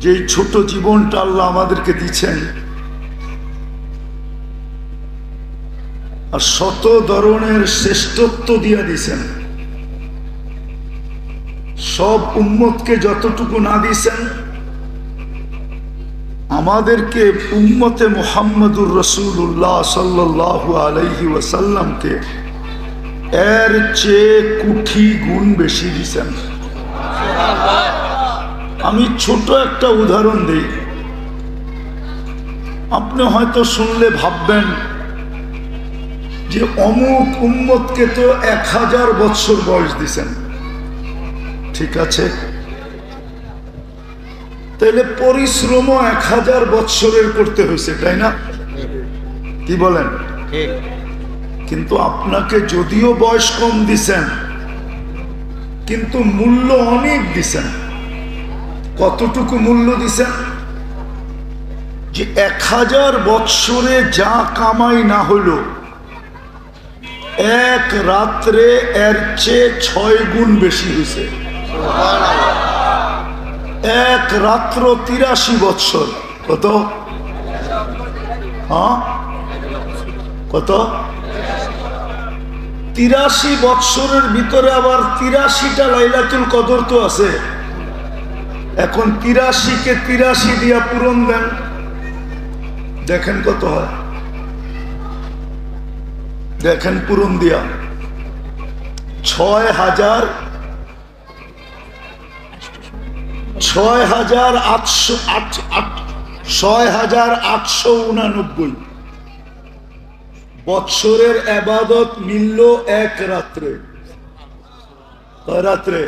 যে ছোট জীবনটা আল্লাহ আমাদেরকে দিচ্ছেন, আর শত ধরনের শ্রেষ্ঠত্ব দিয়ে দিছেন। সব উম্মতকে যতটুকু না দিছেন, আমাদেরকে উম্মতে মুহাম্মদুর রাসূলুল্লাহ সাল্লাল্লাহু আলাইহি ওয়াসাল্লামকে এর চেয়ে কোটি গুণ বেশি দিছেন। আমি ছোট একটা উদাহরণ দিই। আপনি হয়তো শুনলে ভাববেন যে অমুক উম্মতকে তো 1000 বছর বয়স দিছেন। ঠিক আছে, তাহলে পরিশ্রমও 1000 বছরের করতে হয়েছে, তাই না? কি বলেন? কিন্তু আপনাকে যদিও বয়স কম দিছেন, কিন্তু মূল্য অনেক দিছেন। কতটুকু মূল্য দিছেন? যে 1000 বৎসরে যা কামাই না হলো, এক রাত্রে এর চেয়ে 6 গুণ বেশি হয়েছে। এক রাত্র 83 বৎসর। কত? কত? 83 বৎসরের ভিতরে আবার 83টা লাইলাতুল কদর তো আছে। এখন 83 কে 83 দিয়া পূরণ দেন, দেখেন কত হয়। দেখেন পূরণ দিয়া 6889 বৎসরের ইবাদত মিলল এক রাত্রে। কয় রাত্রে?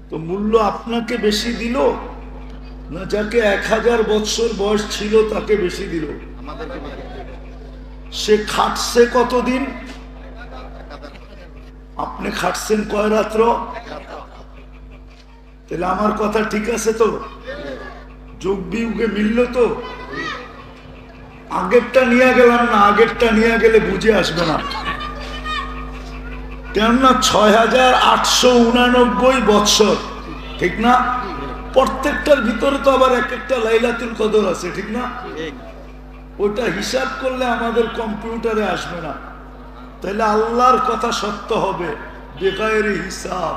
তো মূল্য আপনাকে বেশি দিল না যাকে 1000 বৎসর বয়স ছিল তাকে বেশি দিল? সে খাটছে কতদিন? আপনি খাটছেন কয় রাত্র? তাহলে আমার কথা ঠিক আছে তো? যুগ বিয়োগে মিলল তো? আগেরটা নিয়ে গেলাম না, আগেরটা নিয়ে গেলে বুঝে আসবে না। কেননা 6889 বৎসর, ঠিক না? প্রত্যেকটার ভিতরে তো আবার এক একটা লাইলাতুল কদর আছে, ঠিক না? ওটা হিসাব করলে আমাদের কম্পিউটারে আসবে না। তাহলে আল্লাহর কথা সত্য হবে বেগায়েরে হিসাব,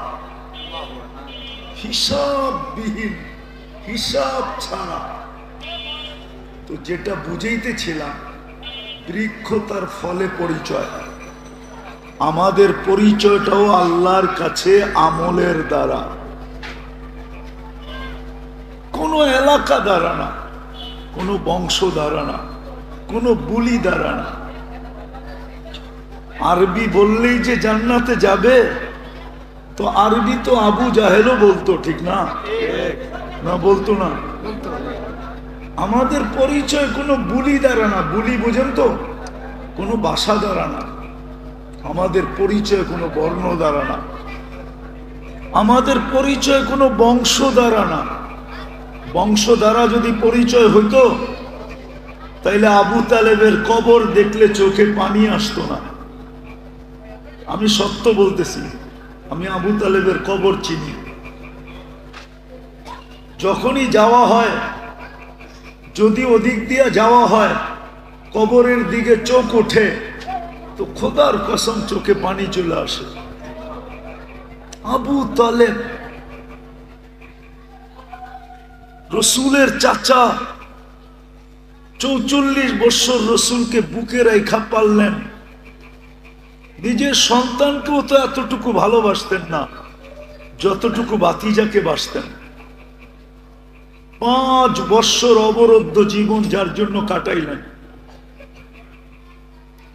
হিসাববিহীন, হিসাব ছাড়া। তো যেটা বুঝাইতেছিলাম, বৃক্ষ তার ফলে পরিচয়। আমাদের পরিচয়টাও আল্লাহর কাছে আমলের দ্বারা, কোনো এলাকা দ্বারা না, কোনো বংশ দ্বারা না, কোনো বুলি দ্বারা না। আরবি বললেই যে জান্নাতে যাবে, তো আরবি তো আবু জাহেলও বলতো, ঠিক না? না বলতো না? আমাদের পরিচয় কোনো বুলি দ্বারা না। বুলি বুঝেন তো? কোনো ভাষা দ্বারা না। আমাদের পরিচয় কোনো বর্ণ দ্বারা না। আমাদের পরিচয় কোনো বংশ দ্বারা না। বংশ দ্বারা যদি পরিচয় হইতো, তাইলে আবু তালেবের কবর দেখলে চোখে পানি আসতো না। আমি সত্য বলতেছি, আমি আবু তালেবের কবর চিনি। যখনই যাওয়া হয়, যদি ওদিক দিয়ে যাওয়া হয়, কবরের দিকে চোখ ওঠে, তো খোদার কসম চোখে পানি চলে আসে। আবু তালেব রসুলের চাচা, 44 বছর রসুলকে বুকে রেখা পাললেন। নিজের সন্তানকেও তো এতটুকু ভালোবাসতেন না যতটুকু ভাতিজাকে বাসতেন। 5 বছর অবরুদ্ধ জীবন যার জন্য কাটাইলেন।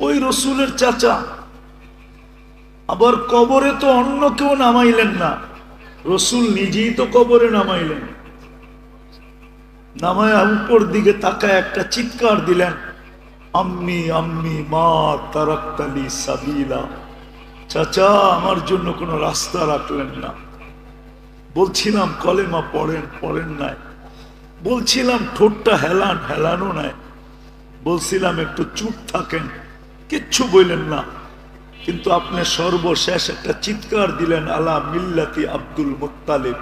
ওই রসুলের চাচা আবার কবরে তো অন্য কেউ নামাইলেন না, রসুল নিজেই তো কবরে নামাইলেন। নামায়া উপর দিকে তাকায় একটা চিৎকার দিলেন, আম্মি আম্মি মা তারাক্তালি সাবিলা। চাচা, আমার জন্য কোনো রাস্তা রাখলেন না। বলছিলাম কলেমা পড়েন, পড়েন নাই। বলছিলাম ঠোঁটটা হেলান, হেলানো নাই। বলছিলাম একটু চুপ থাকেন, কিচ্ছু বললেন না। কিন্তু আপনি সর্বশেষ একটা চিৎকার দিলেন, আলা মিল্লাতি আব্দুল মুত্তালিব,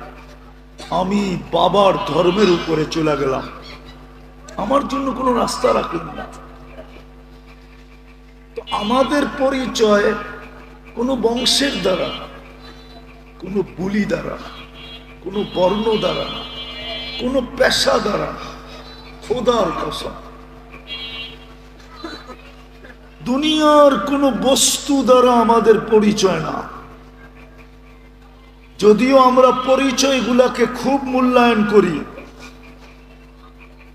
আমি বাবার ধর্মের উপরে চলে গেলাম, আমার জন্য কোনো রাস্তা রাখলেন না। তো আমাদের পরিচয় কোনো বংশের দ্বারা না, কোনো বুলি দ্বারা না, কোনো বর্ণ দ্বারা না, কোনো পেশা দ্বারা না। খোদার কসম, দুনিয়ার কোনো বস্তু দ্বারা আমাদের পরিচয় না। যদিও আমরা পরিচয়গুলাকে খুব মূল্যায়ন করি,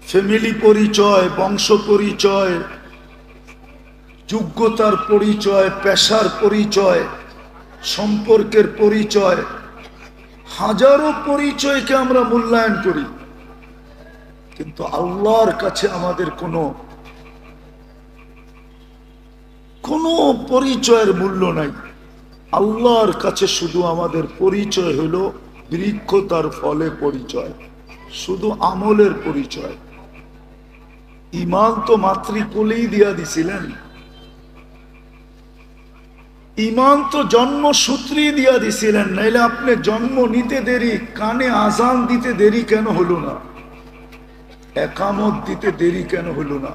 ফ্যামিলি পরিচয়, বংশ পরিচয়, যোগ্যতার পরিচয়, পেশার পরিচয়, সম্পর্কের পরিচয়, হাজারো পরিচয়কে আমরা মূল্যায়ন করি, কিন্তু আল্লাহর কাছে আমাদের কোনো পরিচয়ের মূল্য নাই। আল্লাহর কাছে শুধু আমাদের পরিচয় হলো বৃক্ষ, তার ফলে পরিচয়, শুধু আমলের পরিচয়। ঈমান তো মাতৃকুলেই দিয়া দিছিলেন, ঈমান তো জন্মসূত্রেই দিয়া দিছিলেন, নাইলে আপনি জন্ম নিতে দেরি, কানে আজান দিতে দেরি কেন হলো না, একামত দিতে দেরি কেন হলো না?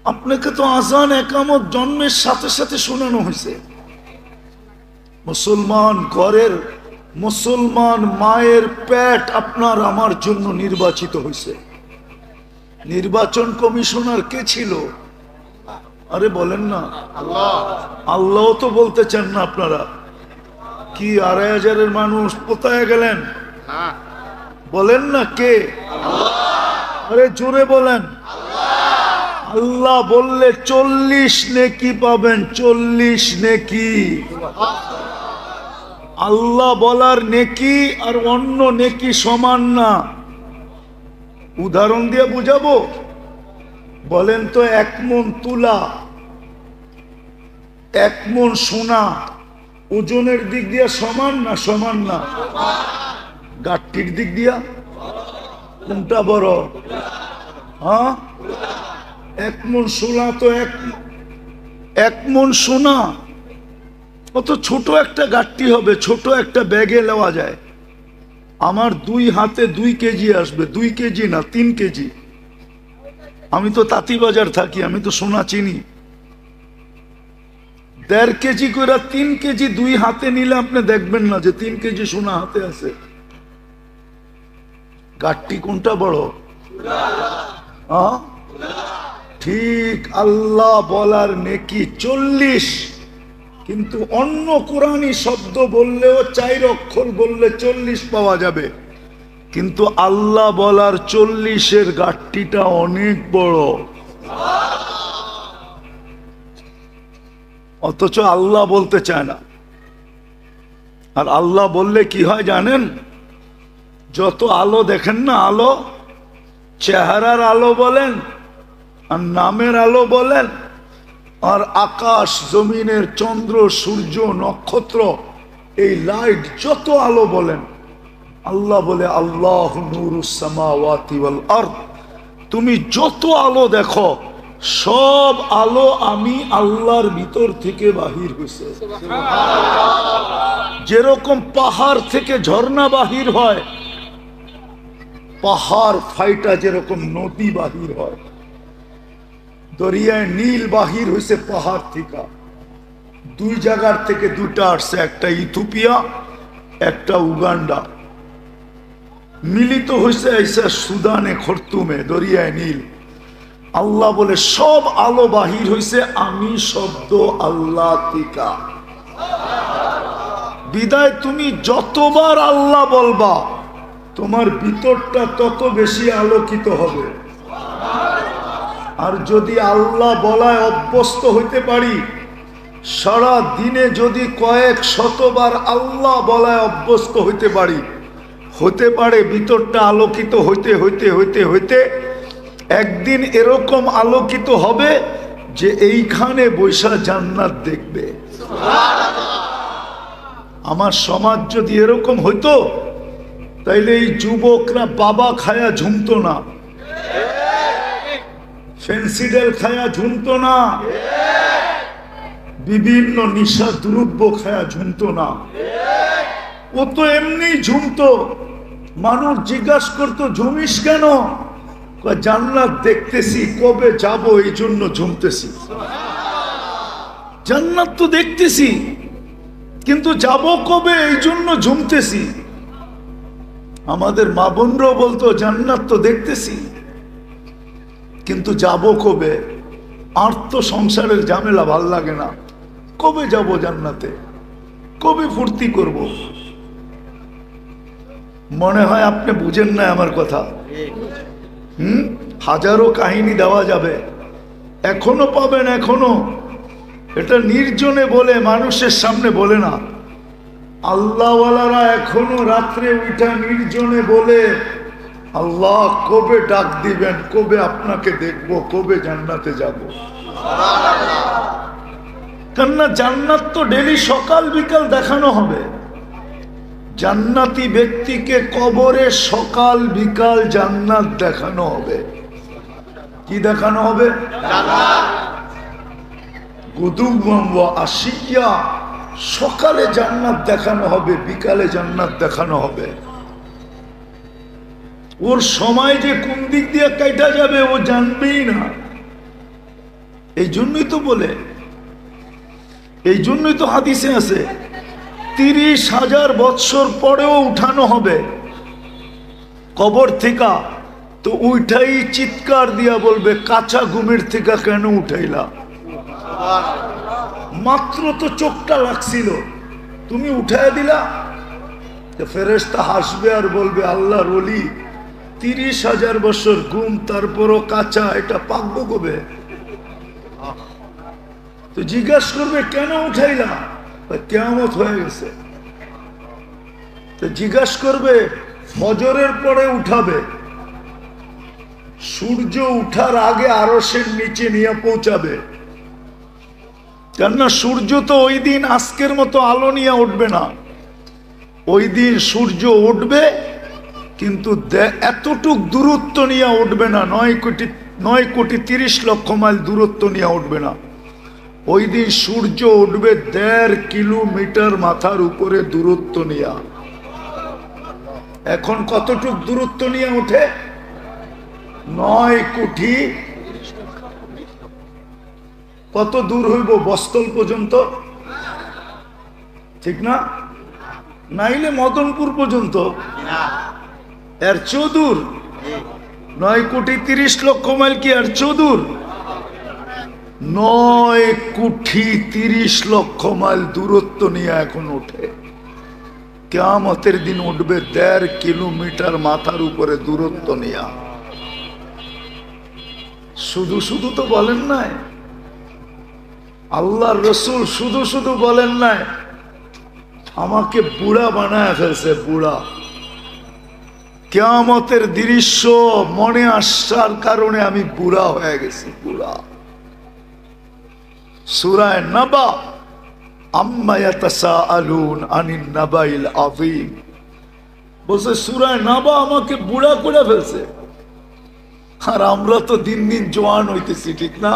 আপনাকে তো আজান একামত জন্মের সাথে সাথে শোনানো হয়েছে। মুসলমান ঘরের মুসলমান মায়ের পেট আপনার আমার জন্য নির্বাচিত হয়েছে। নির্বাচন কমিশনার কে ছিল? আরে বলেন না, আল্লাহ। আল্লাহ তো বলতে চান না আপনারা? কি ২৫০০-এর মানুষ কোথায় গেলেন? বলেন না কে? আরে জোরে বলেন। আল্লাহ বললে ৪০ নেকি পাবেন, ৪০ নেকি। আল্লাহ বলার নেকি আর অন্য নেকি সমান না। উদাহরণ দিয়ে বুঝাবো, বলেন তো ১ মণ তুলা, ১ মণ সোনা ওজনের দিক দিয়ে সমান না? সমান না। গাঠটির দিক দিয়া কোনটা বড়? হ্যাঁ, ১ মণ সোনা তো ১ মণ সোনা কত ছোট একটা গাঠটি হবে, ছোট একটা ব্যাগে নেওয়া যায়। আমার ২ হাতে ২ কেজি আসবে, ২ কেজি না ৩ কেজি। আমি তো তাঁতিবাজার থাকি, আমি তো সোনা চিনি। ১.৫ কেজি করে ৩ কেজি ২ হাতে নিলে আপনি দেখবেন না যে ৩ কেজি সোনা হাতে আছে। গাঠটি কোনটা বড়? ঠিক আল্লাহ বলার নেকি ৪০, কিন্তু অন্য কোরআনী শব্দ বললেও ৪ অক্ষর বললে ৪০ পাওয়া যাবে, কিন্তু আল্লাহ বলার ৪০-এর গাঠটিটা অনেক বড়। অথচ আল্লাহ বলতে চায় না। আর আল্লাহ বললে কি হয় জানেন? যত আলো দেখেন না, আলো, চেহারার আলো বলেন আর নামের আলো বলেন, আর আকাশ জমিনের চন্দ্র সূর্য নক্ষত্র, এই লাইট যত আলো বলেন, আল্লাহ বলে আল্লাহু নূরুস সামাওয়াতি ওয়াল আরদ, তুমি যত আলো দেখো সব আলো আমি আল্লাহর ভিতর থেকে বাহির হয়েছে। যেরকম পাহাড় থেকে ঝর্ণা বাহির হয়, পাহাড় ফাইটা যেরকম নদী বাহির হয়, দরিয়ায় নীল বাহির হয়েছে পাহাড় থেকে। ২ জায়গার থেকে ২টা আসছে, একটা ইথিওপিয়া, একটা উগান্ডা, মিলিত হয়েছে এসে সুদানে খর্তুমে, দরিয়ায় নীল। আল্লাহ বলে সব আলো বাহির হয়েছে আমি শব্দ আল্লাহ টিকা। বিদায় তুমি যতবার আল্লাহ বলবা তোমার ভিতরটা তত বেশি আলোকিত হবে। আর যদি আল্লাহ বলায় অভ্যস্ত হইতে পারি, সারা দিনে যদি কয়েক শতবার আল্লাহ বলায় অভ্যস্ত হইতে পারি, হতে পারে ভিতরটা আলোকিত হইতে হইতে হইতে হইতে একদিন এরকম আলোকিত হবে যে এইখানে বৈশা জান্নাত দেখবে। আমার সমাজ যদি এরকম হইতো তাইলে এই যুবকরা বাবা খায়া ঝুমতো না, ফেন্সিডেল খায়া ঝুমতো না, বিভিন্ন নিশা দ্রব্য খায়া ঝুমতো না। ও তো এমনি ঝুমতো, মানুষ জিজ্ঞাসা করতো ঝুমিস কেন? জান্নাত দেখতেছি, কবে যাব এই জন্য ঝুমতেছি। জান্নাত তো দেখতেছি, কিন্তু যাব কবে এই জন্য ঝুমতেছি। আমাদের মা বোনরাও বলতো জান্নাত তো দেখতেছি, কিন্তু যাব কবে? আর তো সংসারের ঝামেলা ভাল লাগে না, কবে যাব জান্নাতে, কবে ফুর্তি করব? মনে হয় আপনি বুঝেন না আমার কথা। হাজারো কাহিনী দেওয়া যাবে, এখনো পাবেন, এখনো। এটা নির্জনে বলে, মানুষের সামনে বলে না। আল্লাহওয়ালারা এখনো রাত্রে উঠা নির্জনে বলে, আল্লাহ কবে ডাক দিবেন, কবে আপনাকে দেখব, কবে জান্নাতে যাব। কেননা জান্নাত তো ডেলি সকাল বিকাল দেখানো হবে। জান্নাতি ব্যক্তিকে কবরে সকাল বিকাল জান্নাত দেখানো হবে। কি দেখানো হবে? আশিয়া, সকালে জান্নাত দেখানো হবে, বিকালে জান্নাত দেখানো হবে। ওর সময় যে কোন দিক দিয়ে কাটা যাবে ও জানবেই না। এই জন্যই তো বলে, এই জন্যই তো হাদিসে আছে 30,000 বৎসর পরেও উঠানো হবে কবর থেকে। তো উঠাই চিৎকার দিয়া বলবে, কাঁচা ঘুমের থেকে কেন উঠাইলা? মাত্র তো চোখটা লাগছিল, তুমি উঠাই দিলা। ফেরেশতা হাসবে আর বলবে, আল্লাহর ওলি 30,000 বছর ঘুম, তারপরও কাঁচা, এটা পাকবো কবে? তো জিজ্ঞাসা করবে কেন উঠাইলা? কিয়ামত হয়ে গেছে। তো জিজ্ঞাসা করবে, ফজরের পরে উঠাবে, সূর্য উঠার আগে আরশের নিচে নিয়ে পৌঁছাবে। কেননা সূর্য তো ওই দিন আজকের মতো আলো নিয়ে উঠবে না। ওই দিন সূর্য উঠবে, কিন্তু এতটুক দূরত্ব নিয়ে উঠবে না, 9,30,00,000 মাইল দূরত্ব নিয়ে উঠবে না। ওই দিন সূর্য উঠবে 1.5 কিলোমিটার মাথার উপরে দূরত্ব নিয়ে। এখন কতটুক দূরত্ব নিয়ে ওঠে? 9 কোটি। কত দূর হইব? বস্তল পর্যন্ত, ঠিক না? নাইলে মদনপুর পর্যন্ত, এর চৌদূর। 9,30,00,000 মাইল কি আর চৌদূর? 9,30,00,000 মাইল দূরত্ব নিয়ে এখন ওঠে। কিয়ামতের দিন উঠবে 1.5 কিলোমিটার মাথার উপরে দূরত্ব নিয়ে। শুধু শুধু তো বলেন নাই, আল্লাহর রসুল শুধু শুধু বলেন নাই, আমাকে বুড়া বানায় ফেলছে, বুড়া। কিয়ামতের দৃশ্য মনে আসার কারণে আমি বুড়া হয়ে গেছি, বুড়া। সূরা নাবা, আম্মা ইয়াতাসাআলুন আনিন নাবাইল আযীম, বলছে সূরা নাবা আমাকে বুড়া করে ফেলছে। আর আমরা তো দিন দিন জোয়ান হইতেছি, ঠিক না?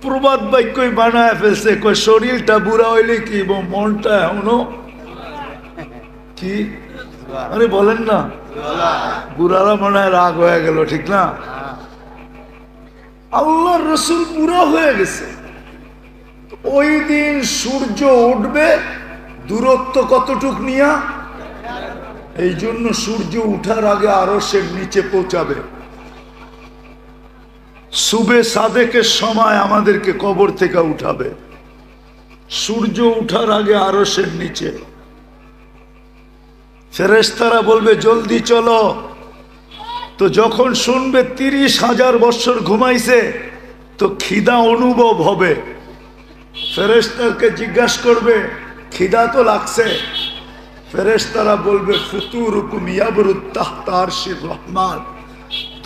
প্রবাদ বাক্যই বানায় ফেলছে, কই শরীরটা বুড়া হইলে কি, মনটা এখনো কি? আরে বলেন না, বুড়ারা মনে হয় রাগ হয়ে গেল, ঠিক না? আল্লাহর রাসূল বুড়া হয়ে গেছে। ওই দিন সূর্য উঠবে দূরত্ব কতটুক নিয়া? এই জন্য সূর্য উঠার আগে আরশের নিচে পৌঁছাবে। সুবে সাদেকের সময় আমাদেরকে কবর থেকে উঠাবে, সূর্য উঠার আগে আরশের নিচে। ফেরেশতারা বলবে জলদি চলো। তো যখন শুনবে 30,000 বছর ঘুমাইছে, তো খিদা অনুভব হবে। ফেরেশতাকে জিজ্ঞাসা করবে, খিদা তো লাগছে? ফেরেশতারা বলবে, ফুতুরুকুম ইয়াবরুদ তাহতা আরশির রহমান,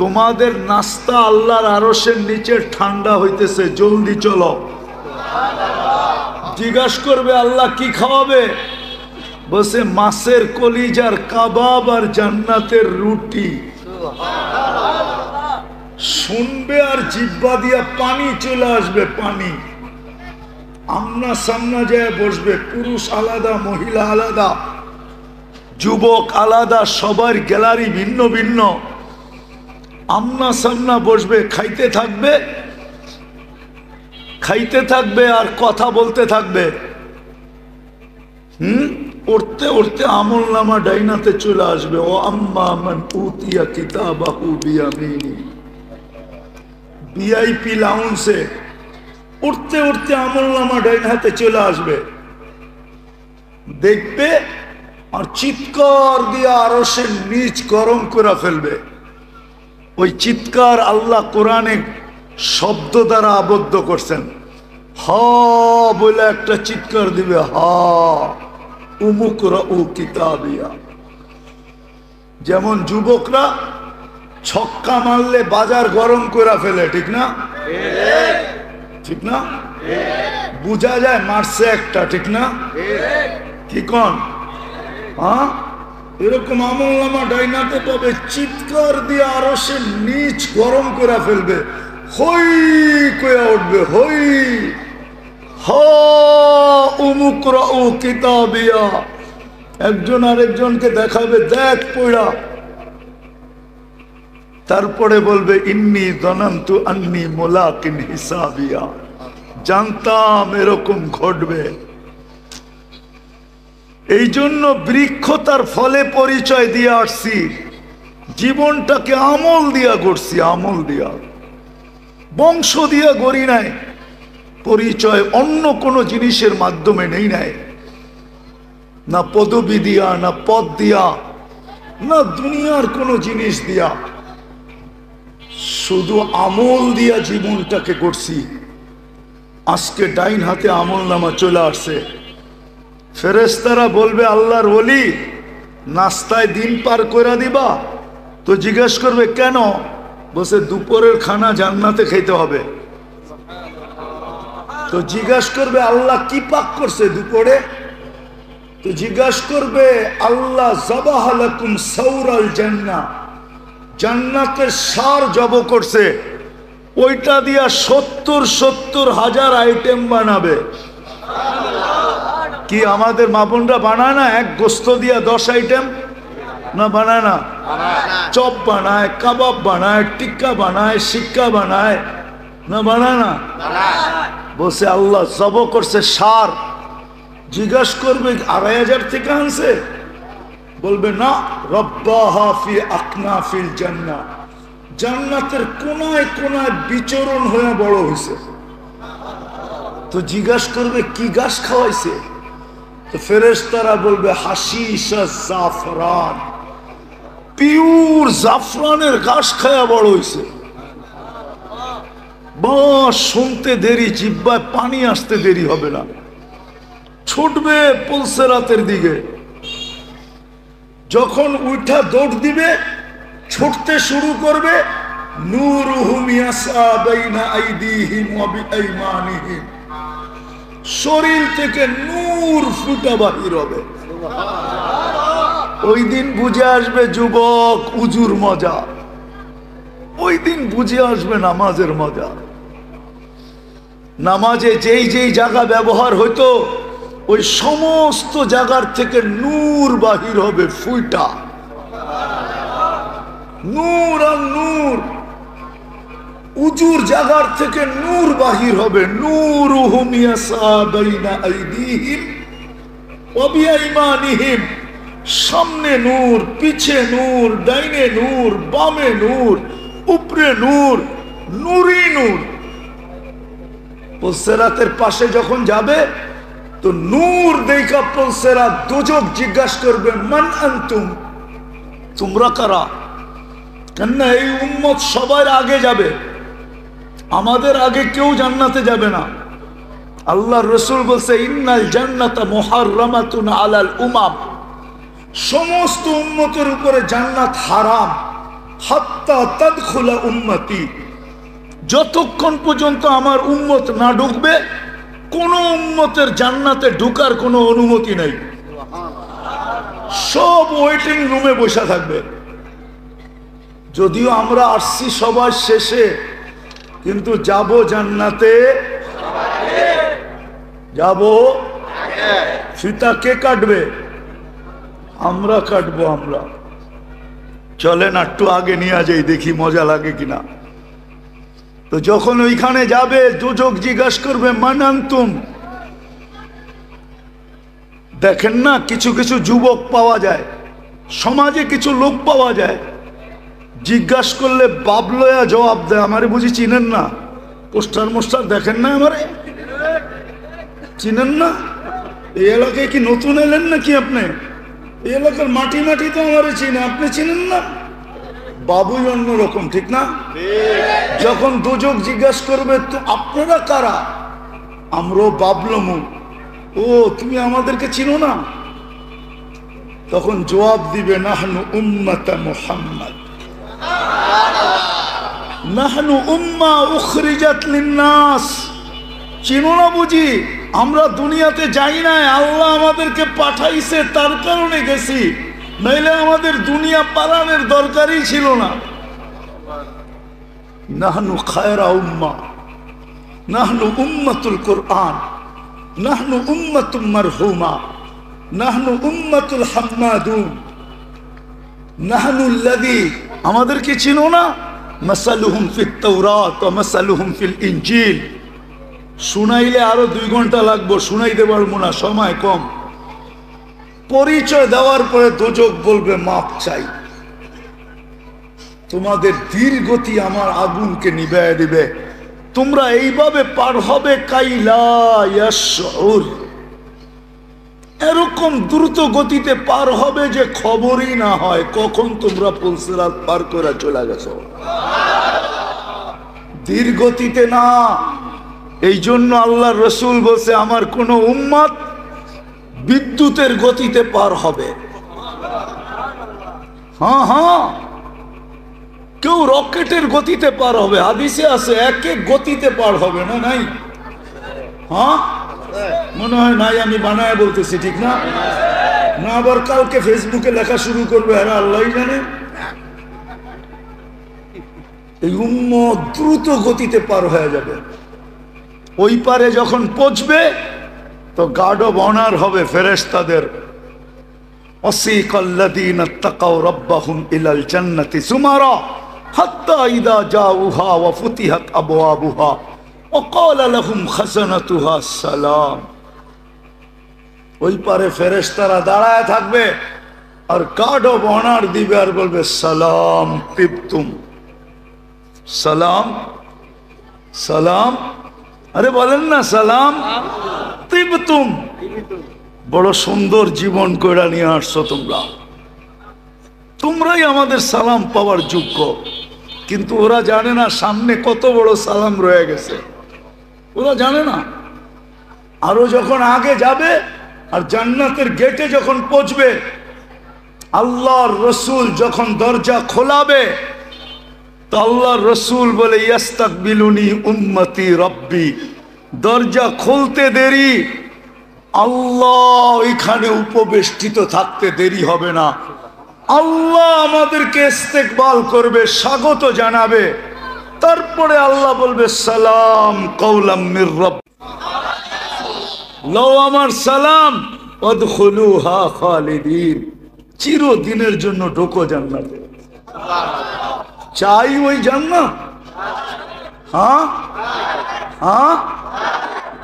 তোমাদের নাস্তা আল্লাহর আরশের নিচে ঠান্ডা হইতেছে, জলদি চলো। জিজ্ঞাসা করবে, আল্লাহ কি খাওয়াবে? বসে মাছের কলিজার কাবাব আর জান্নাতের রুটি। শুনবে আর জিহ্বা দিয়া পানি চলে আসবে, পানি। আমনা সামনা যায় বসবে, পুরুষ আলাদা, মহিলা আলাদা, যুবক আলাদা, সবার গ্যালারি ভিন্ন ভিন্ন, আমনা সামনা বসবে, খাইতে থাকবে আর কথা বলতে থাকবে। উঠতে উঠতে আমল নামা ডাইনাতে চলে আসবে। ও আম্মা মান উতিয়া কিতাবাহু বিয়ামিনি, ভিআইপি লাউঞ্জে উঠতে উঠতে আমল নামা ডাইনাতে চলে আসবে, দেখবে আর চিৎকার দিয়ে আরশের নিচ গরম করে ফেলবে। ওই চিৎকার আল্লাহ কোরআনে শব্দ দ্বারা আবদ্ধ করছেন। হা বলে একটা চিৎকার দিবে, হা উমুকরা উ কিতাবিয়া। যেমন যুবকরা ছক্কা মারলে বাজার গরম করে ফেলে, ঠিক না? ঠিক না? বুঝা যায় মারছে একটা, ঠিক না? কি কন? হ্যাঁ, এরকম আমলনামা ডাইনাতে পাবে, চিৎকার দিয়ে আরশের নিচ গরম করে ফেলবে, হই কইয়া উঠবে, হই হা উমুকরা উ কিতাবিয়া। একজন আরেকজনকে দেখাবে, দেখ পড়া। তারপরে বলবে ইন্নী যানানতু আন্নী মুলাকিন হিসাবিয়া, জানতাম এরকম ঘটবে। এই জন্য বৃক্ষ তার ফলে পরিচয় দিয়ে আসছি, জীবনটাকে আমল দিয়া গড়ছি, আমল দিয়া, বংশ দিয়া গড়ি নাই। পরিচয় অন্য কোনো জিনিসের মাধ্যমে নেই নাই, না পদবি দিয়া, না পদ দিয়া, না দুনিয়ার কোনো জিনিস দিয়া, শুধু আমল দিয়া জীবনটাকে গড়ছি। আজকে ডাইন হাতে আমল নামা চলে আসছে। ফেরেশতারা বলবে আল্লাহর ওলি নাস্তায় দিন পার করে দিবা? তো জিজ্ঞেস করবে কেন? বসে দুপুরের খানা জান্নাতে খেতে হবে। তো জিজ্ঞাসা করবে আল্লাহ কি পাক করছে দুপুরে? তো জিজ্ঞাসা করবে আল্লাহ যাবাহা লাকুম সাওরাল জান্নাহ, জান্নাতের সার জব করছে, ওইটা দিয়া ৭০,০০০ আইটেম বানাবে। কি আমাদের মা বোনরা বানায় না? এক গোস্ত দিয়া 10 আইটেম না বানায় না? চপ বানায়, কাবাব বানায়, টিক্কা বানায়, শিক্কা বানায়, না বানায় না? বসে আল্লাহ জব করছে সার। জিজ্ঞাসা করবে ২৫০০ থেকে আনছে? বলবে না, রব্বাহা ফি আকনাফিল জান্নাহ, জান্নাতের কোনায় কোনায় বিচরণ হয়ে বড় হয়েছে। তো জিজ্ঞাসা করবে কি ঘাস খাওয়াইছে? তো ফেরেশতারা বলবে হাশিশা জাফরান, পিওর জাফরানের ঘাস খায়া বড় হয়েছে। বাস শুনতে দেরি, জিহ্বায় পানি আসতে দেরি হবে না, ছুটবে পুলসেরাতের দিকে। যখন উঠা দৌড় দিবে, ছুটতে শুরু করবে, নূরুহুম ইয়াসা বাইনা আইদিহিম ওয়া বিআইমানিহিম, শরীর থেকে নূর ফুটা বাহির হবে। ওই দিন বুঝে আসবে যুবক উজুর মজা, ওই দিন বুঝে আসবে নামাজের মজা। নামাজে যেই যেই জায়গা ব্যবহার হইতো, ওই সমস্ত জায়গার থেকে নূর বাহির হবে, ফুইটা নূর আর নূর। উজুর জায়গার থেকে নূর বাহির হবে, নূরুহুম ইয়াসা বাইনা আইদিহিম ওয়া বিআইমানিহিম, সামনে নূর, পিছে নূর, ডাইনে নূর, বামে নূর, উপরে নূর, নূরই নূর। পুলসেরাতের পাশে যখন যাবে তো নূর দেখা পুলসেরাত দুজক জিজ্ঞাসা করবে মান আনতুম, তোমরা কারা? কেননা এই উম্মত সবার আগে যাবে, আমাদের আগে কেউ জান্নাতে যাবে না। আল্লাহর রাসূল বলছে ইন্নাল জান্নাতা মুহাররামাতুন আলাল উমাম, সমস্ত উম্মতের উপরে জান্নাত হারাম, হাত্তা তাদখুলা উম্মতি, যতক্ষণ পর্যন্ত আমার উম্মত না ঢুকবে কোন উম্মতের জান্নাতে ঢুকার কোনো অনুমতি নেই। সব ওয়েটিং রুমে বসে থাকবে। যদিও আমরা আসছি সবার শেষে, কিন্তু যাব জান্নাতে, যাব। ফিতা কে কাটবে? আমরা কাটবো আমরা। চলেন একটু আগে নিয়ে যাই, দেখি মজা লাগে কিনা। তো যখন ওইখানে যাবে দুজক জিজ্ঞাসা করবে মানান্তুম। দেখেন না কিছু কিছু যুবক পাওয়া যায়, সমাজে কিছু লোক পাওয়া যায়, জিজ্ঞাসা করলে বাবলয়া জবাব দেয়, আমারে বুঝি চিনেন না? পোস্টার মোস্টার দেখেন না? আমারে চিনেন না? এই এলাকায় কি নতুন এলেন নাকি আপনি? এই এলাকার মাটি মাটি তো আমারে চিনে, আপনি চিনেন না? বাবুই অন্যরকম, ঠিক না? যখন দুজক জিজ্ঞাসা করবে তো আপনারা কারা, আমরাও বাবলমু, ও তুমি আমাদেরকে চিনো না? তখন জবাব দিবে নাহনু উম্মাতা মুহাম্মদ, নাহনু উম্মা উখরিজাত লিন্নাস। চিনো না বুঝি? আমরা দুনিয়াতে যাই না, আল্লাহ আমাদেরকে পাঠাইছে, তার কারণে গেছি, নইলে আমাদের দুনিয়া পালানোর দরকারই ছিল না। নাহনু খায়রা উম্মা, নাহনু উম্মাতুল কুরআন, নাহনু উম্মাতুম মারহুমা, নাহনু উম্মাতুল হাম্মাদুন, নাহনুল্লাযী। আমাদেরকে চিনো না? মাসালুহুম ফিত তাওরাত ওয়া মাসালুহুম ফিল ইনজিল। শুনাইলে আরো 2 ঘন্টা লাগবে, শুনাইতে পারবো না, সময় কম। পরিচয় দেওয়ার পরে দুজক বলবে মাপ চাই। তোমাদের ধীরগতি আমার আগুনকে নিভাইয়া দিবে। তোমরা এইভাবে পার হবে কাইলা ইয়াশউর, এরকম দ্রুত গতিতে পার হবে যে খবরই না হয় কখন তোমরা পুলসিরাত পার করে চলে গেছো। ধীর গতিতে না। এই জন্য আল্লাহর রাসূল বলছে আমার কোন উম্মত বিদ্যুতের গতিতে পার হবে। হ্যাঁ হ্যাঁ, কেউ রকেটের গতিতে পার হবে, হাদিসে আছে এক এক গতিতে পার হবে না? নাই? হ্যাঁ মনে হয় নাই, আমি বানায় বলতেছি, ঠিক না? না আবার কালকে ফেসবুকে লেখা শুরু করবে, আর আল্লাহই জানে। এই উম্মত দ্রুত গতিতে পার হয়ে যাবে। ওই পারে যখন পৌঁছবে তো গার্ড অব অনার হবে ফেরেশতাদের। ওয়াসিকাল্লাযীনা তাকাউ রাব্বাহুম ইলাল জান্নাতি যুমারা হাত্তা ইযা জাউহা ওয়া ফুতিহাত আবওয়াবুহা ওয়া ক্বালা লাহুম খাযানাতুহা সালাম। ওই পারে ফেরেশতারা দাঁড়ায় থাকবে আর গার্ড অব অনার দিবে আর বলবে সালাম তিবতুম, সালাম সালাম। আরে বলেন না সালাম তিবতুম, বড় সুন্দর জীবন কইরা নিয়ে আসছো তোমরা, তোমরাই আমাদের সালাম পাওয়ার যোগ্য। কিন্তু ওরা জানে না সামনে কত বড় সালাম রয়ে গেছে, ওরা জানে না। আরো যখন আগে যাবে আর জান্নাতের গেটে যখন পৌঁছবে, আল্লাহর রসুল যখন দরজা খোলাবে তো আল্লাহর রসুল বলে ইয়াস্তাকবিলুনি উম্মতি রব্বি। দরজা খুলতে দেরি, আল্লাহ এখানে উপবেষ্টিত থাকতে দেরি হবে না। আল্লাহ আমাদেরকে ইস্তেকবাল করবে, স্বাগত জানাবে। তারপরে আল্লাহ বলবে সালাম কওলাম মির রব, লও আমার সালাম ওয়াদখুলুহা খালিদিন, চিরদিনের জন্য ঢোকো জান্নাতে। চাই ওই জান্নাত? হ্যাঁ হ্যাঁ।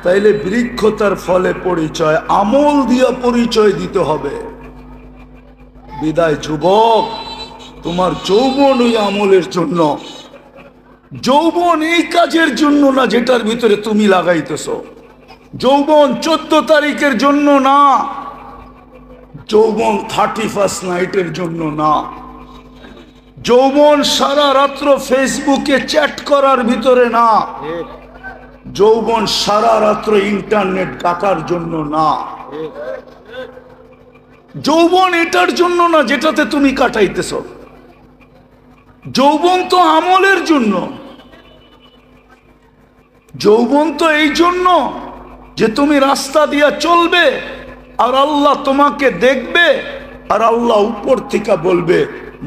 তাইলে বৃক্ষ তার ফলে পরিচয়, আমল দিয়া পরিচয় দিতে হবে। বিদায় যুবক, তোমার যৌবন ওই আমলের জন্য। যৌবন এই কাজের জন্য না যেটার ভিতরে তুমি লাগাইতেছ। যৌবন 14 তারিখের জন্য না, যৌবন 31st নাইটের জন্য না, যৌবন সারা রাত্র ফেসবুকে চ্যাট করার ভিতরে না, যৌবন সারা রাত্র ইন্টারনেট কাটার জন্য না, যৌবন এটার জন্য না যেটাতে তুমি কাটাইতেছ। যৌবন তো আমলের জন্য। যৌবন তো এই জন্য যে তুমি রাস্তা দিয়া চলবে আর আল্লাহ তোমাকে দেখবে, আর আল্লাহ উপর থেকে বলবে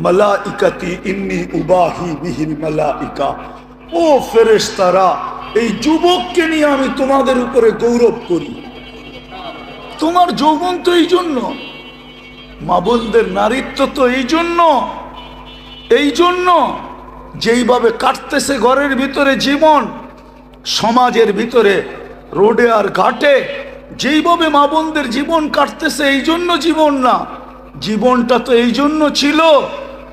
মালাইকাতি ইন্নী উবাহি বিহিল মালাইকা, ও ফেরেশতারা এই যুবককে নিয়ে আমি তোমাদের উপরে গৌরব করি। তোমার যৌবন তো এই জন্য। মা বোনদের নারীত্ব তো এই জন্য যেইভাবে কাটতেছে ঘরের ভিতরে জীবন, সমাজের ভিতরে, রোডে আর ঘাটে যেইভাবে মা বোনদের জীবন কাটতেছে, এই জন্য জীবন না, জীবনটা তো এই জন্য ছিল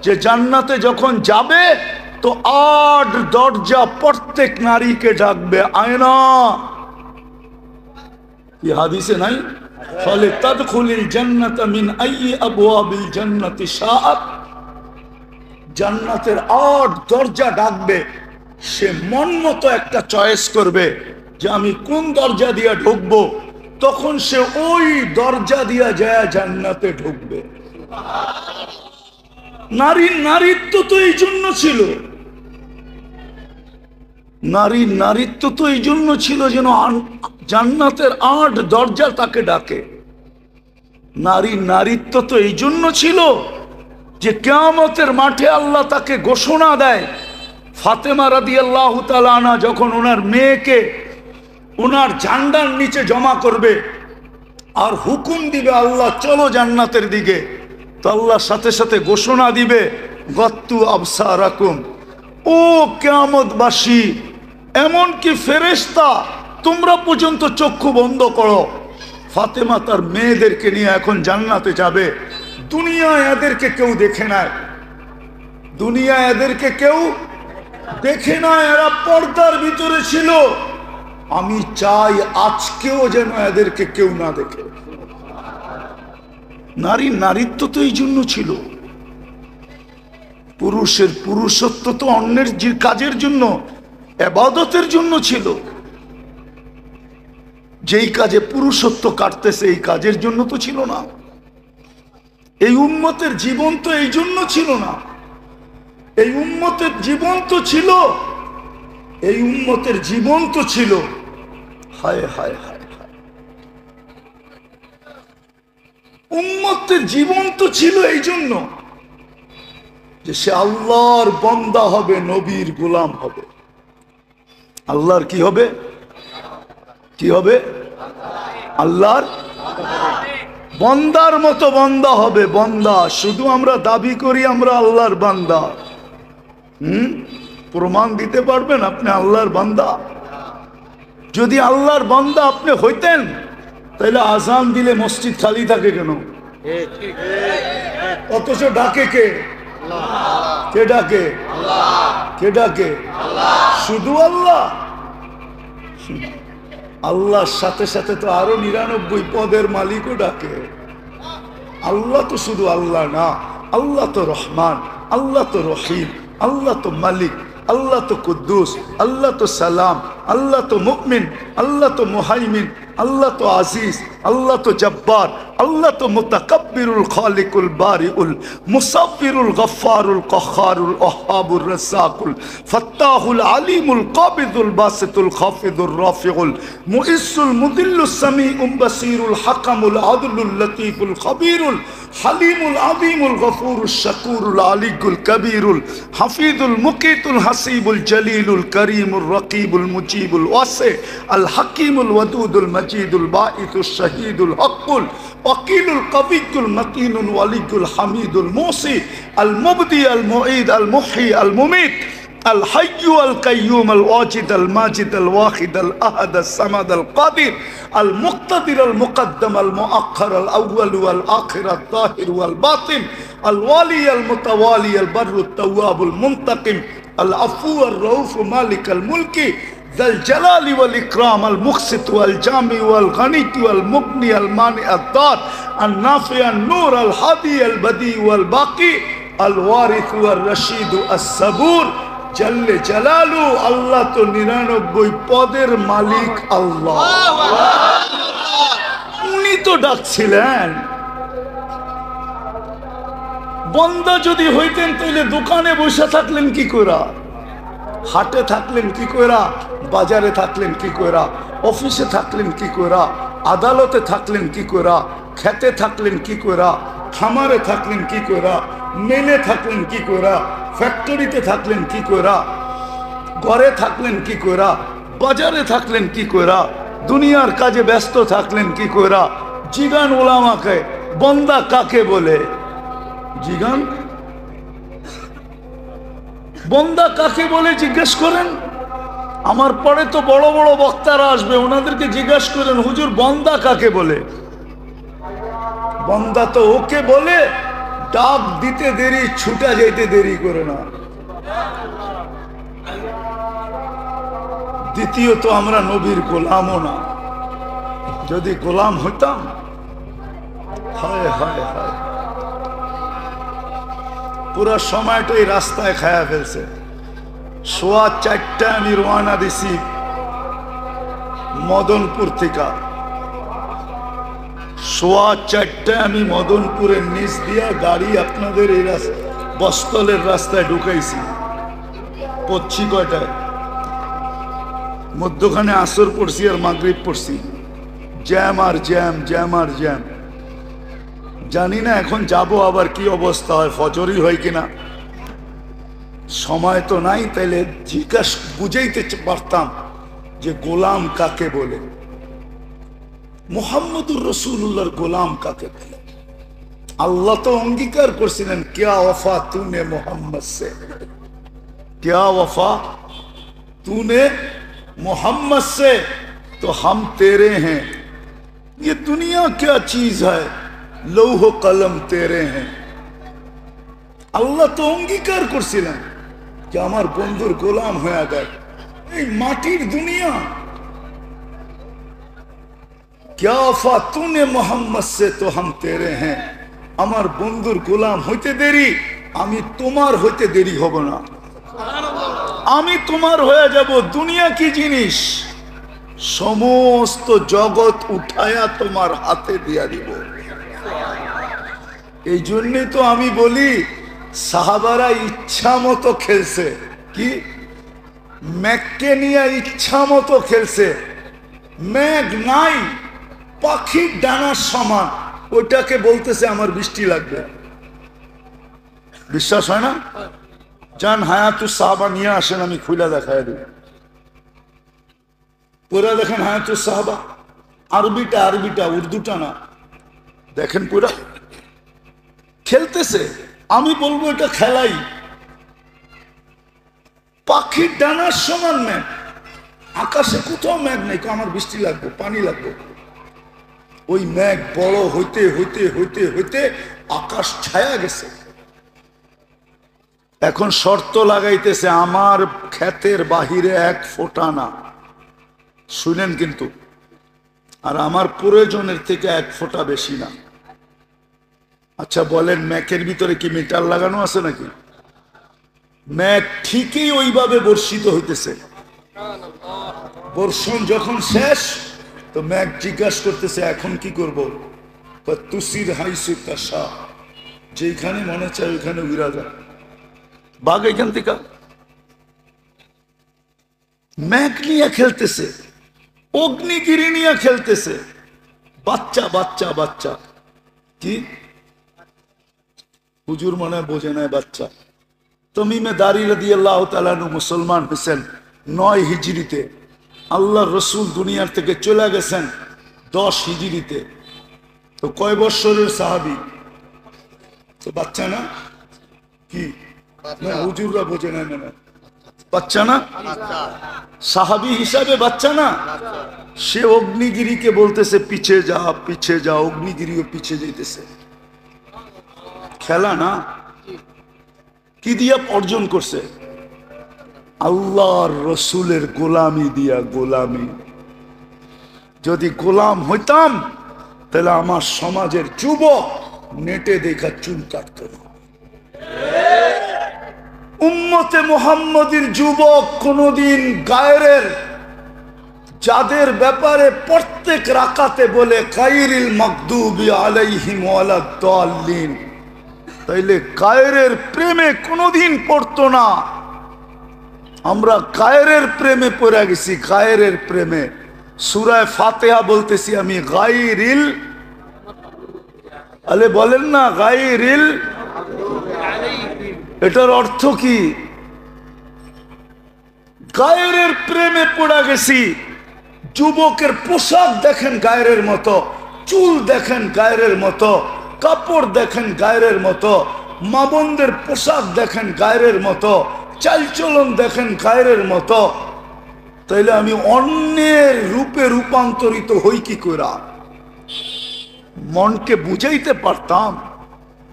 যে জান্নাতে যখন যাবে তো ৮ দরজা প্রত্যেক নারীকে ডাকবে, আয়না, কি হাদিসে নাই? ফলে তাদখুলিল জান্নাতা মিন আইয়ি আবওয়াবিল জান্নাতি শাআত, জান্নাতের ৮ দরজা ডাকবে, সে মন মতো একটা চয়েস করবে যে আমি কোন দরজা দিয়ে ঢুকবো, তখন সে ওই দরজা দিয়া যায় জান্নাতে ঢুকবে। নারীর নারীত্ব তো এই জন্য ছিল, নারীর নারীত্ব তো এই জন্য ছিল যেন জান্নাতের ৮ দরজা তাকে ডাকে। নারীর নারীত্ব তো এই জন্য ছিল যে কিয়ামতের মাঠে আল্লাহ তাকে ঘোষণা দেয়, ফাতেমা রাদিয়াল্লাহু তাআলা আনহা যখন ওনার মেয়েকে ওনার ঝান্ডার নিচে জমা করবে আর হুকুম দিবে আল্লাহ চলো জান্নাতের দিকে, তো আল্লাহর সাথে সাথে ঘোষণা দিবে গত্তু আবসারাকুম, ও কিয়ামতবাসী, এমনকি ফেরেশতা তোমরা পর্যন্ত চক্ষু বন্ধ করো। ফাতেমা তার মেয়েদেরকে নিয়ে এখন জান্নাতে যাবে। দুনিয়ায় এদেরকে কেউ দেখে নাই, দুনিয়ায় এদেরকে কেউ দেখে নাই, এরা পর্দার ভিতরে ছিল। আমি চাই আজকেও যেন এদেরকে কেউ না দেখে। নারীর নারীত্ব তো এই জন্য ছিল, পুরুষের পুরুষত্ব তো অন্যের কাজের জন্য, ইবাদতের জন্য ছিল। যেই কাজে পুরুষত্ব কাটতেছে এই কাজের জন্য তো ছিল না। এই উম্মতের জীবন তো এই জন্য ছিল না, এই উম্মতের জীবন তো ছিল, এই উম্মতের জীবন তো ছিল, হায় হায় হায় হায়, উম্মতের জীবন তো ছিল এই জন্য যে সে আল্লাহর বান্দা হবে, নবীর গোলাম হবে। আল্লাহর কি হবে? কি হবে? আল্লাহর বান্দার মতো বান্দা হবে, বান্দা। শুধু আমরা দাবি করি আমরা আল্লাহর বান্দা, প্রমাণ দিতে পারবেন আপনি আল্লাহর বান্দা? যদি আল্লাহর বান্দা আপনি হইতেন তাহলে আজান দিলে মসজিদ খালি থাকে কেন? অথচ ডাকে কে? কে ডাকে? কে ডাকে? শুধু আল্লাহ। আল্লাহর সাথে সাথে তো আরো ৯৯ পদের মালিকও ডাকে। আল্লাহ তো শুধু আল্লাহ না, আল্লাহ তো রহমান, আল্লাহ তো রহিম, আল্লাহ তো মালিক, আল্লাহ তো কুদ্দুস, আল্লাহ তো সালাম, আল্লাহ তো মুমিন, আল্লাহ তো মুহাইমিন, আল্লাহ তো আজিজ, আল্লাহ তো জব্বার, আল্লাহ তো মুতাকাব্বিরুল খালিকুল বারিউল মুসাব্বিরুল গফফারুল কহ্হারুল ওয়াহ্হাবুর রাজ্জাকুল ফাত্তাহুল আলিমুল কাবিদুল বাসিতুল খাফিদুর রাফিউল মুইসুল মুদিল্লুস সামিউল বাসিরুল হাকামুল আদলুল লতীফুল খবীরুল হালিমুল আযীমুল গফুরুশ শাকুরুল আলিকুল কবীরুল হাফিজুল মুকিতুল হাসিবুল জলিলুল করিমুর রকিবুল মুজিবুল ওয়াসি আল হাকিমুল ওয়াদুদুল মজিদুল বাঈতুশ শাহীদুল হকুল ওয়াকিলুল কবিয়ুল মতিনুল ওয়ালিয়ুল হামিদুল মুসি আল মুবদি আল মুঈদ আল মুহয়ি আল মুমীত الحي القيوم الواجد الماجد الواحد الأحد الصمد القادر المقتدر المقدم المؤخر الأول والآخر الظاهر والباطن الوالي المتوالي البر التواب المنتقم العفو الرؤوف مالك الملك ذا الجلال والإكرام المقسط والجامع والغني والمغني المانع الضار النافع النور الهادي البديع والباقي الوارث والرشيد الصبور জাল্লে জালালু। আল্লাহ তো ৯৯ পদের মালিক আল্লাহ, উনি তো ডাকছিলেন। বান্দা যদি হইতেন তাহলে দোকানে বসে থাকলেন কি কইরা, হাটে থাকলেন কি কইরা, বাজারে থাকলেন কি কইরা, অফিসে থাকলেন কি কইরা, আদালতে থাকলেন কি কইরা, খেতে থাকলেন কি কইরা, খামারে থাকলেন কি কইরা, মেলে থাকলেন কি কইরা, ফ্যাক্টরিতে থাকলেন কি কইরা, ঘরে থাকলেন কি কইরা, বাজারে থাকলেন কি কইরা, দুনিয়ার কাজে ব্যস্ত থাকলেন কি কইরা। জিগান ওলামাকে বন্দা কাকে বলে? জিগান, বন্দা কাকে বলে জিজ্ঞেস করেন। আমার পরে তো বড় বড় বক্তারা আসবে, ওনাদেরকে জিজ্ঞেস করেন হুজুর বন্দা কাকে বলে? বন্দা তো ওকে বলে ডাক দিতে দেরি, ছুটা যেতে দেরি করে না। দ্বিতীয়ত আমরা নবীর গোলামও না। যদি গোলাম হইতাম, হায় হায় হায়, পুরো সময়টাই রাস্তায় খায়া ফেলছে। 4:15 আমি রওনা দিছি মদনপুর থেকে। 4:15 আমি মদনপুরের নিচ দিয়া গাড়ি আপনাদের এই বস্তলের রাস্তায় ঢুকাইছি। পড়ছি কয়টায়? মধ্যখানে আসর পড়ছি আর মাগরিব পড়ছি। জ্যাম আর জ্যাম, জ্যাম আর জ্যাম। জানি না এখন যাব আবার কি অবস্থা হয়, ফজরই হয় কিনা। সময় তো নাই, তাইলে জিজ্ঞাসা বুঝাইতে পারতাম যে গোলাম কাকে বলে, মুহাম্মদুর রাসূলুল্লাহর গোলাম কাকে বলে। আল্লাহ তো অঙ্গীকার করছিলেন, क्या वफा तूने मोहम्मद से, क्या वफा तूने मोहम्मद से, तो हम तेरे हैं। ये दुनिया क्या चीज है, लौह कलम तेरे हैं। আল্লাহ তো অঙ্গীকার করছিলেন যে আমার বন্ধুর গোলাম হয়ে দেখ। এই মাটির দুনিয়া, क्या वफा तूने मोहम्मद से तो हम तेरे हैं। আমার বন্ধুর গোলাম হইতে দেরি, আমি তোমার হইতে দেরি হব না। আমি তোমার হয়ে যাব। দুনিয়া কি জিনিস? সমস্ত জগৎ উঠায়া তোমার হাতে দিয়া দিব। এই জন্যই তো আমি বলি সাহাবারা ইচ্ছা মতো খেলছে। কি মেঘকে নিয়ে ইচ্ছা মতো খেলছে। মেঘ নাই, পাখির ডানার সমান, ওইটাকে বলতেছে আমার বৃষ্টি লাগবে। বিশ্বাস হয় না? যান হায়াতুস সাহাবা নিয়ে আসেন, আমি খুলে দেখাই দিই। পুরা দেখেন হায়াতুস সাহাবা, আরবিটা আরবিটা, উর্দুটা না। দেখেন পুরা খেলতেছে। আমি বলবো এটা খেলাই। পাখির ডানার সমান মেঘ, আকাশে কোথাও মেঘ নেই। আমার বৃষ্টি লাগবে, পানি লাগবে। ওই মেঘ বড় হইতে হইতে হইতে হইতে আকাশ ছায়া গেছে। এখন শর্ত লাগাইতেছে, আমার ক্ষেতের বাহিরে 1 ফোঁটা না, শুনেন কিন্তু, আর আমার প্রয়োজনের থেকে 1 ফোঁটা বেশি না। আচ্ছা বলেন, মেঘের ভিতরে কি মিটার লাগানো আছে নাকি? মেঘ ঠিকই ওইভাবে বর্ষিত হইতেছে। বর্ষণ যখন শেষ, তো মেঘ জিজ্ঞাসা করতেছে এখন কি করব? তুসির হাইসু তাসা, যেখানে মনে চায় ওইখানে উড়া যায়। বাঘ এখান থেকে মেঘ নিয়ে খেলতেছে, অগ্নিগিরি নিয়ে খেলতেছে। বাচ্চা বাচ্চা বাচ্চা। কি হুজুর মনে বোঝে নাই বাচ্চা। তমিমে দারি রাদিয়াল্লাহু তাআলা আনহু মুসলমান হয়েছেন 9 হিজরিতে। আল্লাহ রসুল দুনিয়ার থেকে চলে গেছেন 10 হিজরিতে। তো কয় বৎসরের সাহাবী? তো বাচ্চা না? কি না হুজুররা বোঝে না, না বাচ্চা না? সাহাবী হিসাবে বাচ্চা না? সে অগ্নিগিরিকে বলতেছে পিছে যা পিছে যা, অগ্নিগিরিও পিছে যেতেছে। খেলা না? কি দিয়া অর্জন করছে? আল্লাহর রসুলের গোলামি দিয়া। গোলামি। যদি গোলাম হইতাম তাহলে আমার সমাজের যুবক নেটে দেখা চুল কাটত না। উম্মতে মুহাম্মদীর যুবক কোনদিন গায়রের, যাদের ব্যাপারে প্রত্যেক রাকাতে বলে গায়রিল মাগদুবি আলাইহিম ওয়ালাদ দাল্লিন, তাইলে গায়রের প্রেমে কোনদিন পড়তো না। আমরা গায়রের প্রেমে পড়ে গেছি। গায়রের প্রেমে সূরা ফাতিহা বলতেছি আমি গায়রিল, আলে বলেন না গায়রিল, এটার অর্থ কি? গায়রের প্রেমে পড়ে গেছি। যুবকের পোশাক দেখেন গায়রের মতো, চুল দেখেন গায়রের মতো, কাপড় দেখেন গায়ের মতো, মা বোনদের পোশাক দেখেন গায়ের মতো, চালচলন দেখেন গায়ের মতো, তাইলে আমি অন্যের রূপে রূপান্তরিত হই কি করে? মনকে বুঝাইতে পারতাম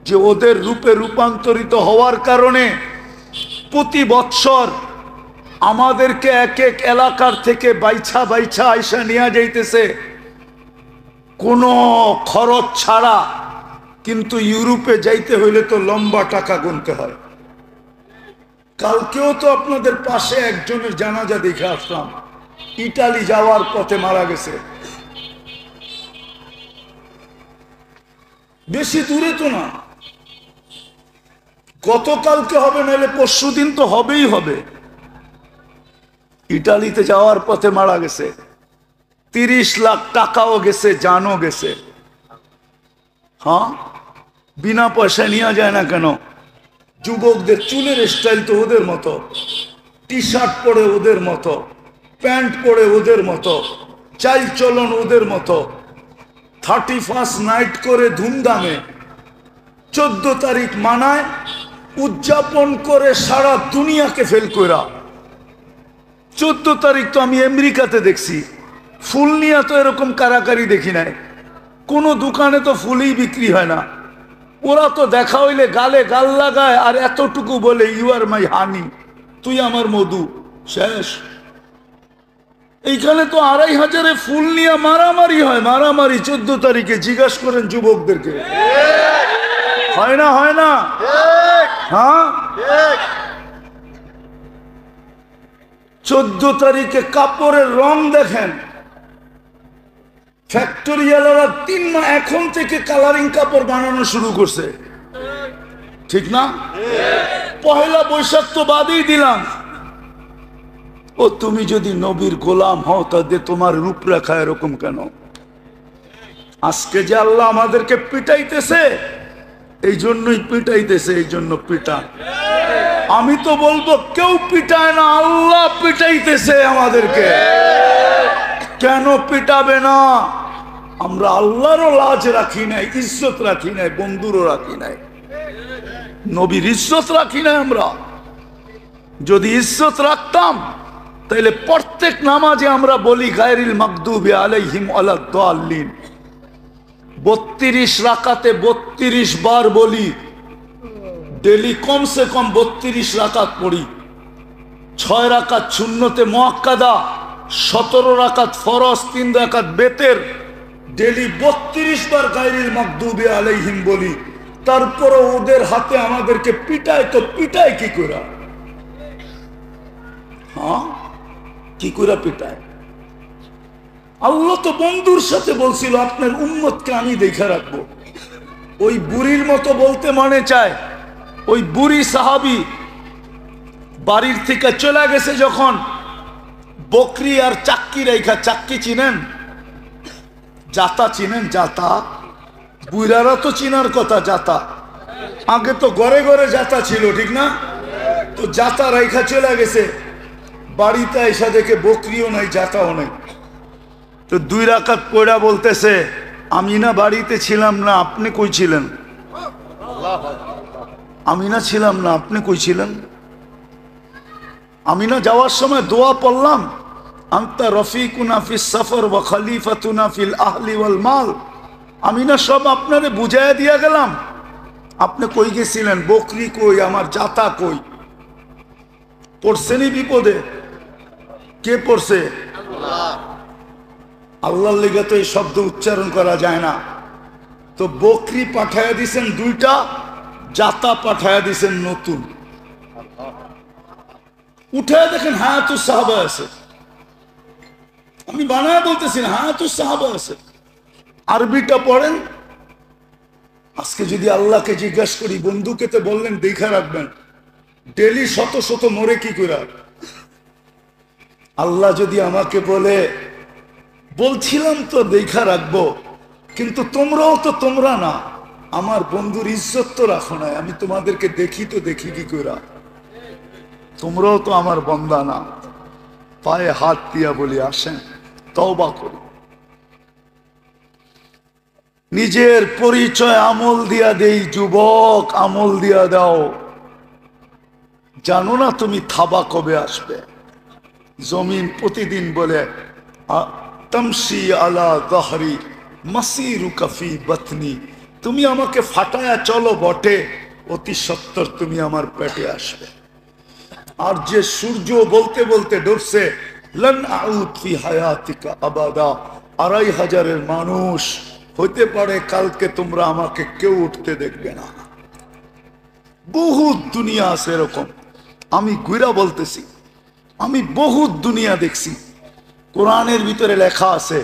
যে ওদের রূপে রূপান্তরিত হওয়ার কারণে প্রতি বৎসর আমাদেরকে এক এক এলাকার থেকে বাইছা বাইছা আইসা নিয়ে যাইতেছে কোনো খরচ ছাড়া, কিন্তু ইউরোপে যাইতে হইলে তো লম্বা টাকা গুনতে হয়। কালকেও তো আপনাদের পাশে একজনের জানাজা দেখে আসলাম, ইটালি যাওয়ার পথে মারা গেছে। বেশি দূরে তো না, গতকালকে হবে, নাহলে পরশুদিন তো হবেই হবে। ইটালিতে যাওয়ার পথে মারা গেছে, 30 লাখ টাকাও গেছে, জানও গেছে। হ্যাঁ, বিনা পয়সা নিয়ে যায় না কেন? যুবকদের চুলের স্টাইল তো ওদের মতো, টি শার্ট পরে ওদের মতো, প্যান্ট পরে ওদের মতো, চাল চলন ওদের মতো, 31st নাইট করে ধুমধামে 14 তারিখ মানায়, উদযাপন করে সারা দুনিয়াকে ফেল করা। 14 তারিখ তো আমি আমেরিকাতে দেখছি, ফুল নিয়ে তো এরকম কারাকারি দেখি নাই, কোনো দোকানে তো ফুলই বিক্রি হয় না। ওরা তো দেখা হইলে গালে গাল লাগায় আর এতটুকু বলে, ইউ আর মাই হানি, তুই আমার মধু, শেষ। এইখানে তো 2500 ফুল নিয়ে মারামারি হয়, মারামারি 14 তারিখে। জিজ্ঞাসা করেন যুবকদেরকে, হয় না? হয় না? হ্যাঁ, 14 তারিখে কাপড়ের রং দেখেন, ফ্যাক্টরিয়ালারা 3 মাস এখন থেকে কালারিং কাপড় বানানো শুরু করছে, ঠিক না? পহেলা বৈশাখ তো বাদই দিলাম। ও তুমি যদি নবীর গোলাম হও, তাদের তোমার রূপরেখা এরকম কেন? আজকে যে আল্লাহ আমাদেরকে পিটাইতেছে, এই জন্যই পিটাইতেছে, এই জন্য পিটা। আমি তো বলবো কেউ পিটায় না, আল্লাহ পিটাইতেছে আমাদেরকে। কেন পিটাবে না? আমরা আল্লাহরও লাজ রাখি নাই, ইজ্জত রাখি নাই, বন্ধুরও রাখি নাই, নবীর ইজ্জত রাখি নাই। আমরা যদি ইজ্জত রাখতাম, তাইলে প্রত্যেক নামাজে আমরা বলি গায়রিল মাগদুবি আলাইহিম ওয়ালাদ-দাল্লিন, 32 রাকাতে 32 বার বলি, ডেলি কমসে কম 32 রাকাত পড়ি। 6 রাকাত সুন্নতে মুআক্কাদা, 17 রাকাত ফরজ, 3 রাকাত বেতের, ডেলি 32 বার গায়রিল মাগদুবি আলাইহিম বলি। তারপরে ওদের হাতে আমাদেরকে পিটায়, তো পিটায় কি করে? হ্যাঁ, কি করে পিটায়? আল্লাহ তো বন্ধুর সাথে বলছিল, আপনার উম্মতকে আমি দেখে রাখবো। ওই বুড়ির মতো বলতে মনে চায়, ওই বুড়ি সাহাবী বাড়ির থেকে চলে গেছে যখন, বকরি আর চাক্কি রেখা, চাক্কি চিনেন? জাতা চিনেন? জাতা বুইরারা তো চিনার কথা, জাতা। আগে তো ঘরে ঘরে জাতা ছিল, ঠিক না? তো জাতা রেখা চলে গেছে, বাড়িতে এসে দেখে বকরিও নাই, জাতাও নাই। তো 2 রাকাত পড়া বলতেছে, আমি না বাড়িতে ছিলাম না, আপনি কই ছিলেন? আমি না ছিলাম না, আপনি কই ছিলেন? আমি না যাওয়ার সময় দোয়া পড়লাম, আনতা রফিকুনা ফিস সফর ওয়া খলিফাতুনা ফিল আহলি ওয়াল মাল। আমি না সব আপনারে বুঝাইয়া দিয়া গেলাম, আপনি কই গেছিলেন? বকরি কই, আমার জাতা কই? পড়ছেনি বিপদে? কে পড়ছে? আল্লাহর লেগে তো এই শব্দ উচ্চারণ করা যায় না। তো বকরি পাঠায়া দিছেন 2টা, জাতা পাঠায়া দিছেন নতুন। উঠে দেখেন হায়াতুস সাহাবা আছে, আমি বানায় বলতেছি না, হায়াতুস সাহাবা আছে। আরবিটা পড়েন। আজকে যদি আল্লাহকে জিজ্ঞাসা করি, বন্ধুকে তো বললেন দেখা রাখবেন, ডেলি শত শত মরে কি করে? আল্লাহ যদি আমাকে বলে, বলছিলাম তো দেখা রাখবো, কিন্তু তোমরাও তো তোমরা না, আমার বন্ধুর ইজ্জত তো রাখো না, আমি তোমাদেরকে দেখি তো দেখি কি করে? তোমরাও তো আমার বন্দা না। পায়ে হাত দিয়া বলি, আসেন তওবা করি। নিজের পরিচয় আমল দিয়া দেই। যুবক, আমল দিয়া দাও। জানো না তুমি থাবা কবে আসবে? জমিন প্রতিদিন বলে তামসি আলা দহরি মাসিরুকা ফি বাতনি, তুমি আমাকে ফাটায়া চলো বটে, অতি সত্তর তুমি আমার পেটে আসবে। আর যে সূর্য বলতে বলতে ডুবছে, লান আউদ ফি হায়াতিকা আবাদা, ২৫০০০ মানুষ হইতে পারে কালকে তোমরা আমাকে কেউ উঠতে দেখবে না। বহুত দুনিয়া আছে এরকম। আমি ঘুরা বলতেছি, আমি বহুত দুনিয়া দেখছি। কোরআনের ভিতরে লেখা আছে,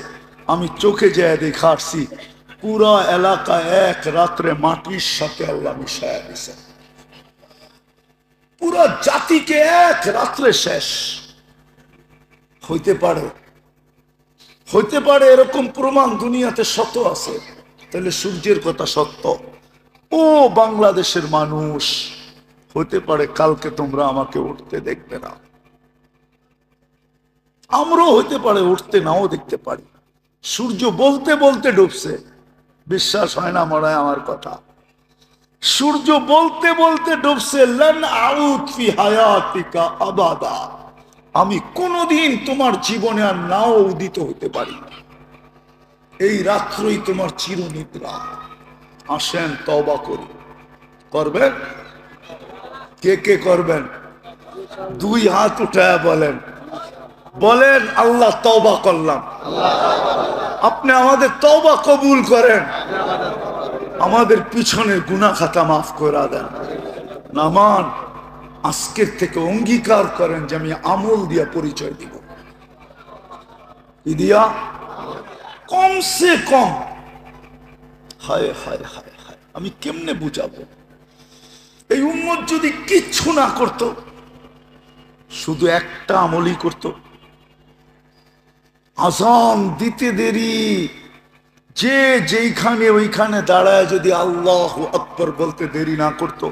আমি চোখে যায় দেখা আসছি, পুরা এলাকা এক রাত্রে মাটির সাথে আল্লাহ মিশায়া দিছে। পুরা জাতিকে এক রাত্রে শেষ। হইতে পারে, হইতে পারে এরকম প্রমাণ দুনিয়াতে শত আছে। তাহলে সূর্যের কথা সত্য। ও বাংলাদেশের মানুষ, হতে পারে কালকে তোমরা আমাকে উঠতে দেখবে না। আমরাও হইতে পারে উঠতে নাও দেখতে পারি। সূর্য বলতে বলতে ডুবছে, বিশ্বাস হয় না মনে হয় আমার কথা। সূর্য বলতে বলতে ডুবছে, লান আউদ ফি হায়াতিকা আবাদা, আমি কোনদিন তোমার জীবনে আর নাও উদিত হইতে পারি না। এই রাত্রই তোমার চিরনিদ্রা। আসেন তওবা করি। করবেন? কে কে করবেন? দুই হাত উঠায় বলেন, বলেন আল্লাহ তওবা করলাম। আপনি আমাদের তওবা কবুল করেন, আমাদের পিছনের গুনাহ খাতা মাফ করে দেন। নামান আজকের থেকে অঙ্গীকার করেন যে আমি আমল দিয়া পরিচয় দিব। কি দিয়া? কমসে কম। হায় হায় হায় হায়, আমি কেমনে বুঝাবো? এই উম্মত যদি কিচ্ছু না করত, শুধু একটা আমলই করত, আযান দিতে দেরি, যে যেইখানে ওইখানে দাঁড়ায় যদি আল্লাহু আকবার বলতে দেরি না করত,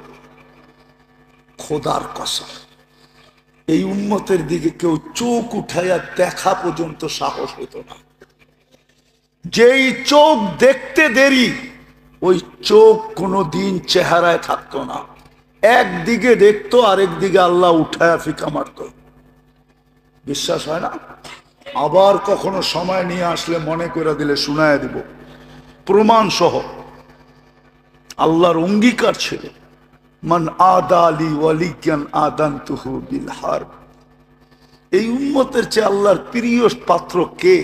খোদার কসম এই উম্মতের দিকে কেউ চোখ উঠাইয়া দেখা পর্যন্ত সাহস হতো না। যেই চোখ দেখতে দেরি, ওই চোখ কোনো দিন চেহারায় থাকতো না। একদিকে দেখতো, আরেক দিকে আল্লাহ উঠায়া ফিকা মারত। বিশ্বাস হয় না? আবার কখনো সময় নিয়ে আসলে মনে করে দিলে শুনায় দিব, প্রমাণ সহ। আল্লাহর অঙ্গীকার ছিল, মান আদালি ওয়ালিয়ান আদানতুহু বিল হারব। এই উম্মতের চেয়ে আল্লাহর প্রিয় পাত্র কে?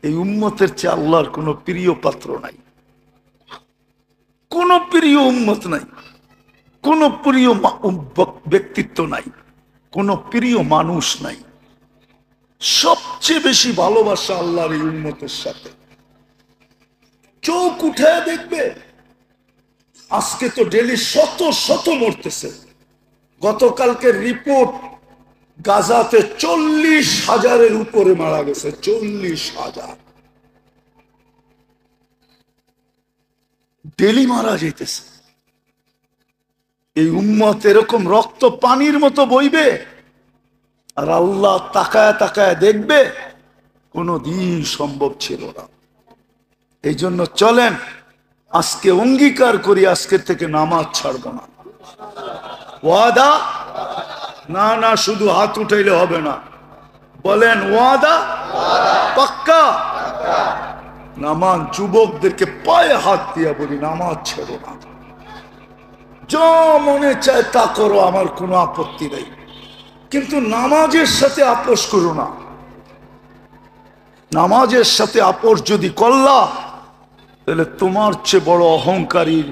এই উম্মতের চেয়ে আল্লাহর কোনো প্রিয় পাত্র নাই, কোন প্রিয় উম্মত নাই, কোন প্রিয় ব্যক্তিত্ব নাই, কোন প্রিয় মানুষ নাই। সবচেয়ে বেশি ভালোবাসা আল্লাহর এই উম্মতের সাথে। চোখ উঠে দেখবে, আজকে তো ডেলি শত শত মরতেছে। গতকালকে রিপোর্ট, গাজাতে 40,000-এর উপরে মারা গেছে। 40,000 ডেলি মারা যাইতেছে। এই উম্মত এরকম রক্ত পানির মতো বইবে, আর আল্লাহ তাকায় তাকায় দেখবে? কোনদিন সম্ভব ছিল না। এই জন্য চলেন আজকে অঙ্গীকার করি, আজকের থেকে নামাজ ছাড়ব না। ওয়াদা? না না, শুধু হাত উঠাইলে হবে না, বলেন ওয়াদা? পাক্কা? নামাজ যুবকদেরকে পায়ে হাত দিয়া বলি, নামাজ ছেড়ো না। যা মনে চায় তা করো, আমার কোনো আপত্তি নেই, কিন্তু নামাজের সাথে আপোষ করো না। নামাজের সাথে আপোষ যদি করলা, তাহলে তোমার চেয়ে বড় অহংকারীর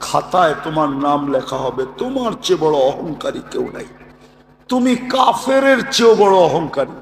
খাতায় তোমার নাম লেখা হবে। তোমার চেয়ে বড় অহংকারী কেউ নাই। তুমি কাফেরের চেয়েও বড় অহংকারী।